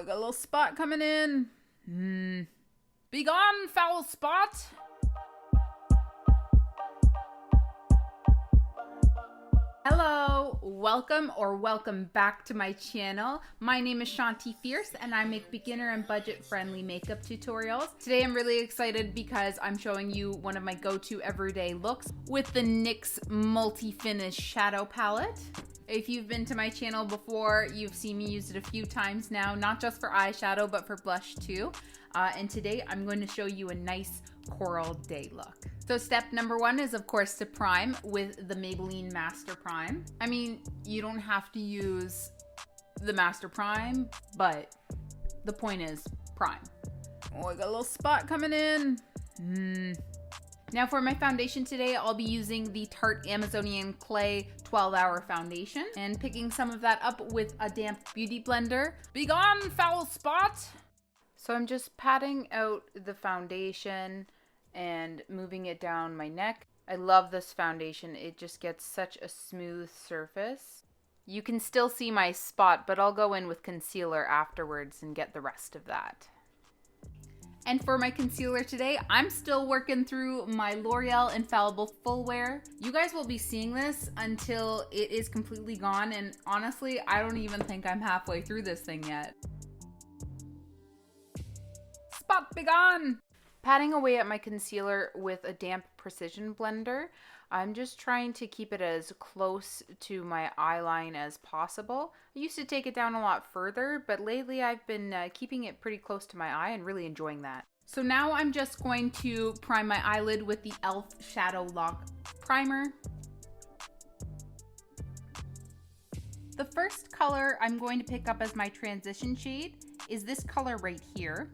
Oh, I got a little spot coming in. Be gone, foul spot. Hello, welcome back to my channel. My name is Chanty and I make beginner and budget-friendly makeup tutorials. Today I'm really excited because I'm showing you one of my go-to everyday looks with the NYX Multi-Finish Shadow Palette. If you've been to my channel before, you've seen me use it a few times now, not just for eyeshadow, but for blush too. And today I'm going to show you a nice coral day look. So step number one is, of course, to prime with the Maybelline Master Prime. I mean, you don't have to use the Master Prime, but the point is prime. Oh, I got a little spot coming in. Now for my foundation today, I'll be using the Tarte Amazonian Clay 12-Hour Foundation and picking some of that up with a damp beauty blender. Be gone, foul spot! So I'm just patting out the foundation and moving it down my neck. I love this foundation. It just gets such a smooth surface. You can still see my spot, but I'll go in with concealer afterwards and get the rest of that. And for my concealer today, I'm still working through my L'Oreal Infallible Full Wear. You guys will be seeing this until it is completely gone, and honestly, I don't even think I'm halfway through this thing yet. Spot be gone! Patting away at my concealer with a damp precision blender, I'm just trying to keep it as close to my eyeline as possible. I used to take it down a lot further, but lately I've been keeping it pretty close to my eye and really enjoying that. So now I'm just going to prime my eyelid with the e.l.f. Shadow Lock Primer. The first color I'm going to pick up as my transition shade is this color right here.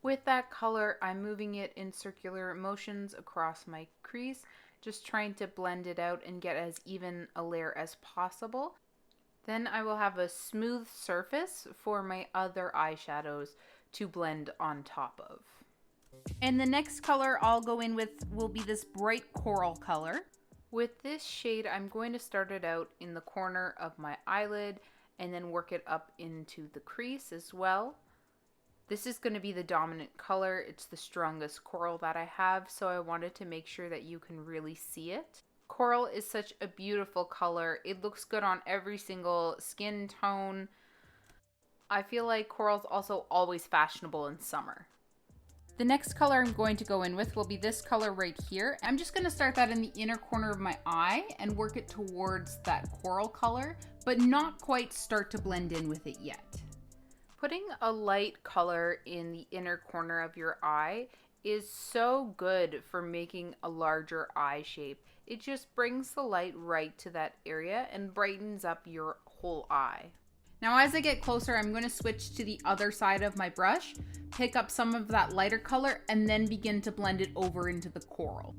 With that color, I'm moving it in circular motions across my crease, just trying to blend it out and get as even a layer as possible. Then I will have a smooth surface for my other eyeshadows to blend on top of. And the next color I'll go in with will be this bright coral color. With this shade, I'm going to start it out in the corner of my eyelid and then work it up into the crease as well. This is going to be the dominant color. It's the strongest coral that I have, so I wanted to make sure that you can really see it. Coral is such a beautiful color. It looks good on every single skin tone. I feel like coral's also always fashionable in summer. The next color I'm going to go in with will be this color right here. I'm just going to start that in the inner corner of my eye and work it towards that coral color, but not quite start to blend in with it yet. Putting a light color in the inner corner of your eye is so good for making a larger eye shape. It just brings the light right to that area and brightens up your whole eye. Now as I get closer, I'm going to switch to the other side of my brush, pick up some of that lighter color, and then begin to blend it over into the coral.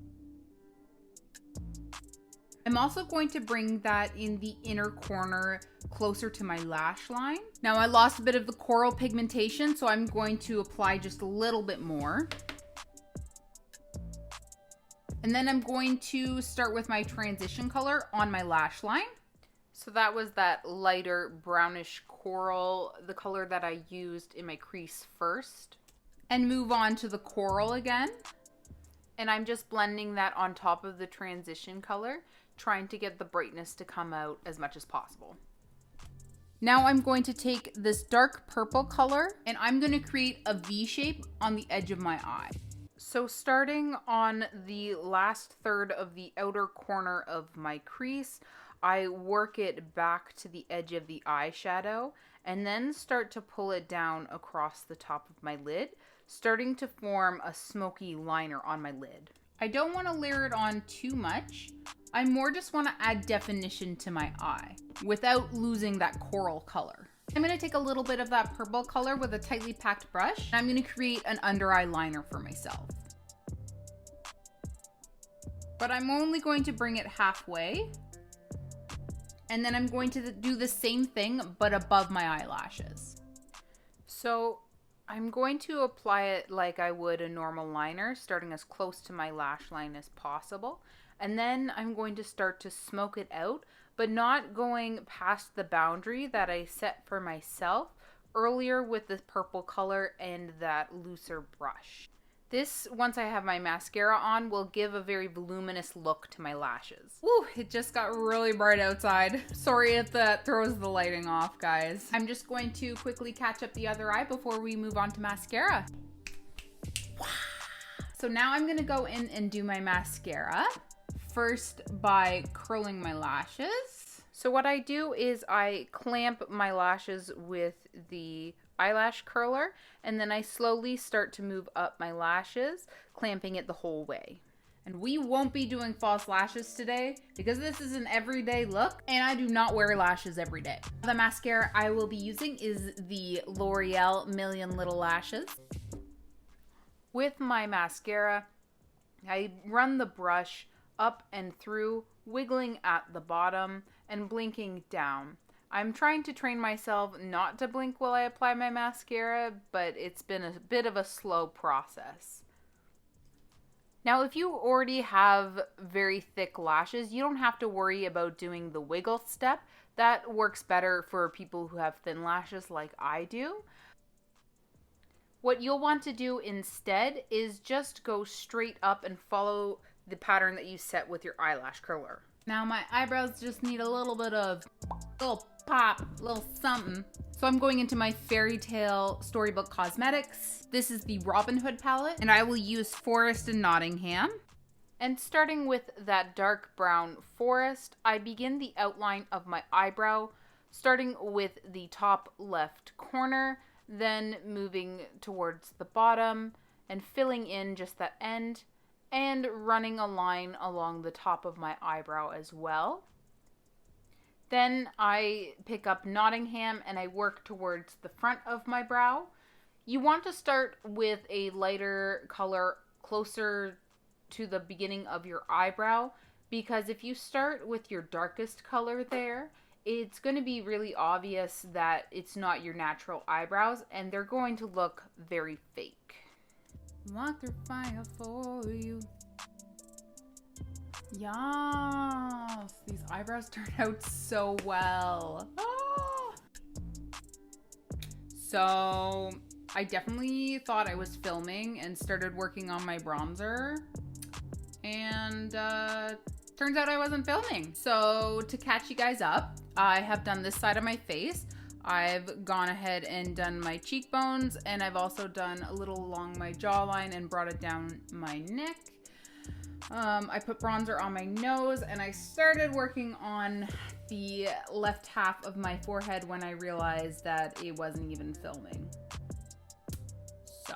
I'm also going to bring that in the inner corner closer to my lash line. Now I lost a bit of the coral pigmentation, so I'm going to apply just a little bit more. And then I'm going to start with my transition color on my lash line. So that was that lighter brownish coral, the color that I used in my crease first. And move on to the coral again. And I'm just blending that on top of the transition color, trying to get the brightness to come out as much as possible. Now I'm going to take this dark purple color and I'm going to create a V shape on the edge of my eye. So starting on the last third of the outer corner of my crease, I work it back to the edge of the eyeshadow and then start to pull it down across the top of my lid, starting to form a smoky liner on my lid. I don't want to layer it on too much. I more just want to add definition to my eye without losing that coral color. I'm going to take a little bit of that purple color with a tightly packed brush, and I'm going to create an under eye liner for myself. But I'm only going to bring it halfway, and then I'm going to do the same thing but above my eyelashes. So I'm going to apply it like I would a normal liner, starting as close to my lash line as possible. And then I'm going to start to smoke it out, but not going past the boundary that I set for myself earlier with this purple color and that looser brush. This, once I have my mascara on, will give a very voluminous look to my lashes. Woo, it just got really bright outside. Sorry if that throws the lighting off, guys. I'm just going to quickly catch up the other eye before we move on to mascara. So now I'm gonna go in and do my mascara. First by curling my lashes. So what I do is I clamp my lashes with the eyelash curler, and then I slowly start to move up my lashes, clamping it the whole way. And we won't be doing false lashes today because this is an everyday look and I do not wear lashes every day. The mascara I will be using is the L'Oreal Million Little Lashes. With my mascara, I run the brush up and through, wiggling at the bottom and blinking down. I'm trying to train myself not to blink while I apply my mascara, but it's been a bit of a slow process. Now, if you already have very thick lashes, you don't have to worry about doing the wiggle step. That works better for people who have thin lashes like I do. What you'll want to do instead is just go straight up and follow the pattern that you set with your eyelash curler. Now my eyebrows just need a little bit of little pop, little something. So I'm going into my Fairy Tale Storybook Cosmetics. This is the Robin Hood palette, and I will use Forest and Nottingham. And starting with that dark brown forest, I begin the outline of my eyebrow, starting with the top left corner, then moving towards the bottom and filling in just that end, and running a line along the top of my eyebrow as well. Then I pick up Nottingham and I work towards the front of my brow. You want to start with a lighter color closer to the beginning of your eyebrow, because if you start with your darkest color there, it's going to be really obvious that it's not your natural eyebrows and they're going to look very fake. Walk through fire for you. Yes, these eyebrows turned out so well. Ah! So I definitely thought I was filming and started working on my bronzer, and turns out I wasn't filming. So to catch you guys up, I have done this side of my face. I've gone ahead and done my cheekbones, and I've also done a little along my jawline and brought it down my neck. I put bronzer on my nose, and I started working on the left half of my forehead when I realized that it wasn't even filming. So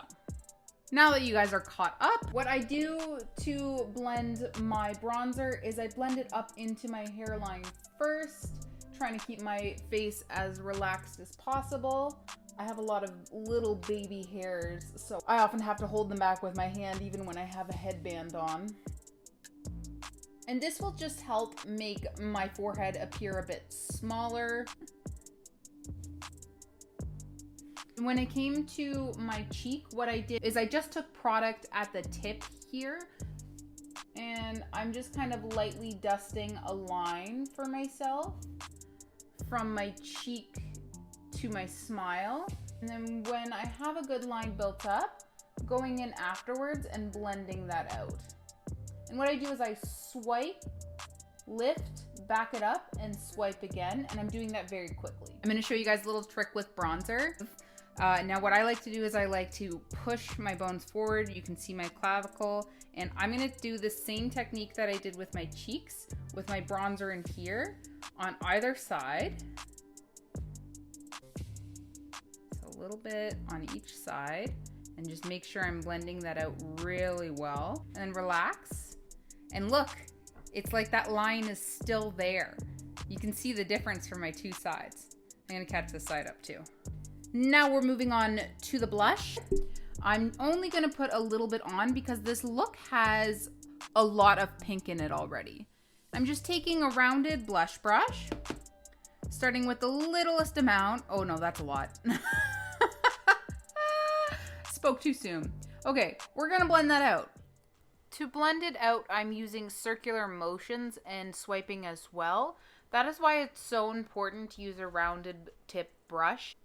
now that you guys are caught up, what I do to blend my bronzer is I blend it up into my hairline first, trying to keep my face as relaxed as possible. I have a lot of little baby hairs, so I often have to hold them back with my hand even when I have a headband on. And this will just help make my forehead appear a bit smaller. When it came to my cheek, what I did is I just took product at the tip here, and I'm just kind of lightly dusting a line for myself from my cheek to my smile. And then when I have a good line built up, going in afterwards and blending that out. And what I do is I swipe, lift, back it up, and swipe again. And I'm doing that very quickly. I'm going to show you guys a little trick with bronzer. Now what I like to do is I like to push my bones forward. You can see my clavicle. And I'm going to do the same technique that I did with my cheeks with my bronzer in here on either side. So a little bit on each side. And just make sure I'm blending that out really well. And then relax. And look, it's like that line is still there. You can see the difference from my two sides. I'm gonna catch this side up too. Now we're moving on to the blush. I'm only gonna put a little bit on because this look has a lot of pink in it already. I'm just taking a rounded blush brush, starting with the littlest amount. Oh no, that's a lot. Spoke too soon. Okay, we're gonna blend that out. To blend it out, I'm using circular motions and swiping as well. That is why it's so important to use a rounded tip brush.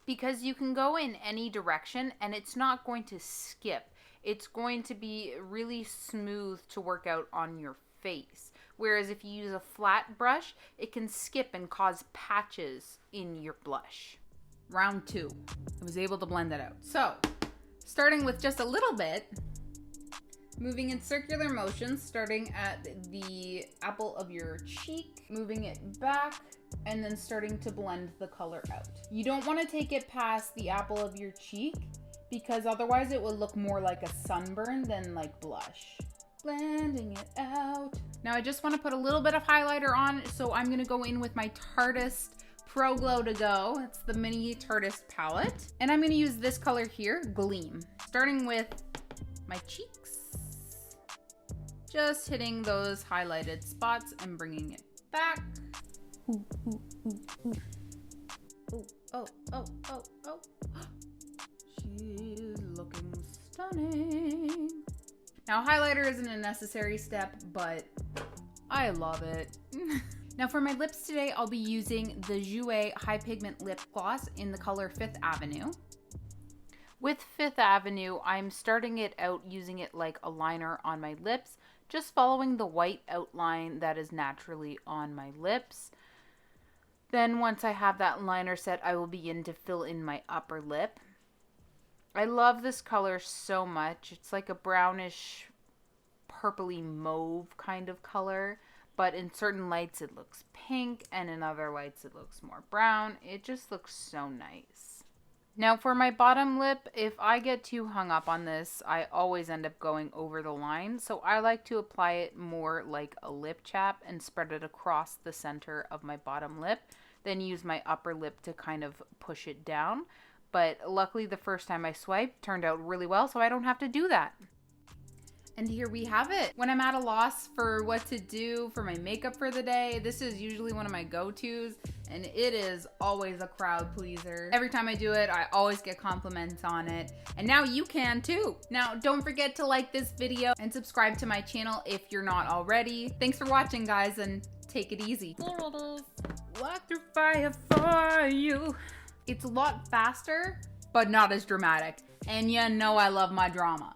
because you can go in any direction and it's not going to skip. It's going to be really smooth to work out on your face. Whereas if you use a flat brush, it can skip and cause patches in your blush. Round 2. I was able to blend that out. So, starting with just a little bit, moving in circular motions, starting at the apple of your cheek, moving it back, and then starting to blend the color out. You don't want to take it past the apple of your cheek because otherwise it will look more like a sunburn than like blush. Blending it out. Now I just want to put a little bit of highlighter on, so I'm going to go in with my Tarteist Pro Glow to Go. It's the mini Tarteist palette. And I'm going to use this color here, Gleam. Starting with my cheeks. Just hitting those highlighted spots and bringing it back. Ooh, ooh, ooh, ooh. Ooh, oh, oh, oh, oh. She's looking stunning. Now, highlighter isn't a necessary step, but I love it. Now, for my lips today, I'll be using the Jouer High Pigment Lip Gloss in the color 5th Avenue. With 5th Avenue, I'm starting it out using it like a liner on my lips, just following the white outline that is naturally on my lips. Then once I have that liner set, I will begin to fill in my upper lip. I love this color so much. It's like a brownish, purpley mauve kind of color, but in certain lights it looks pink, and in other lights it looks more brown. It just looks so nice. Now for my bottom lip, if I get too hung up on this, I always end up going over the line, so I like to apply it more like a lip chap and spread it across the center of my bottom lip, then use my upper lip to kind of push it down. But luckily the first time I swiped turned out really well, so I don't have to do that. And here we have it. When I'm at a loss for what to do for my makeup for the day, this is usually one of my go-tos, and it is always a crowd pleaser. Every time I do it, I always get compliments on it, and now you can too. Now, don't forget to like this video and subscribe to my channel if you're not already. Thanks for watching, guys, and take it easy. Here it is. Walk through fire for you. It's a lot faster, but not as dramatic. And you know I love my drama.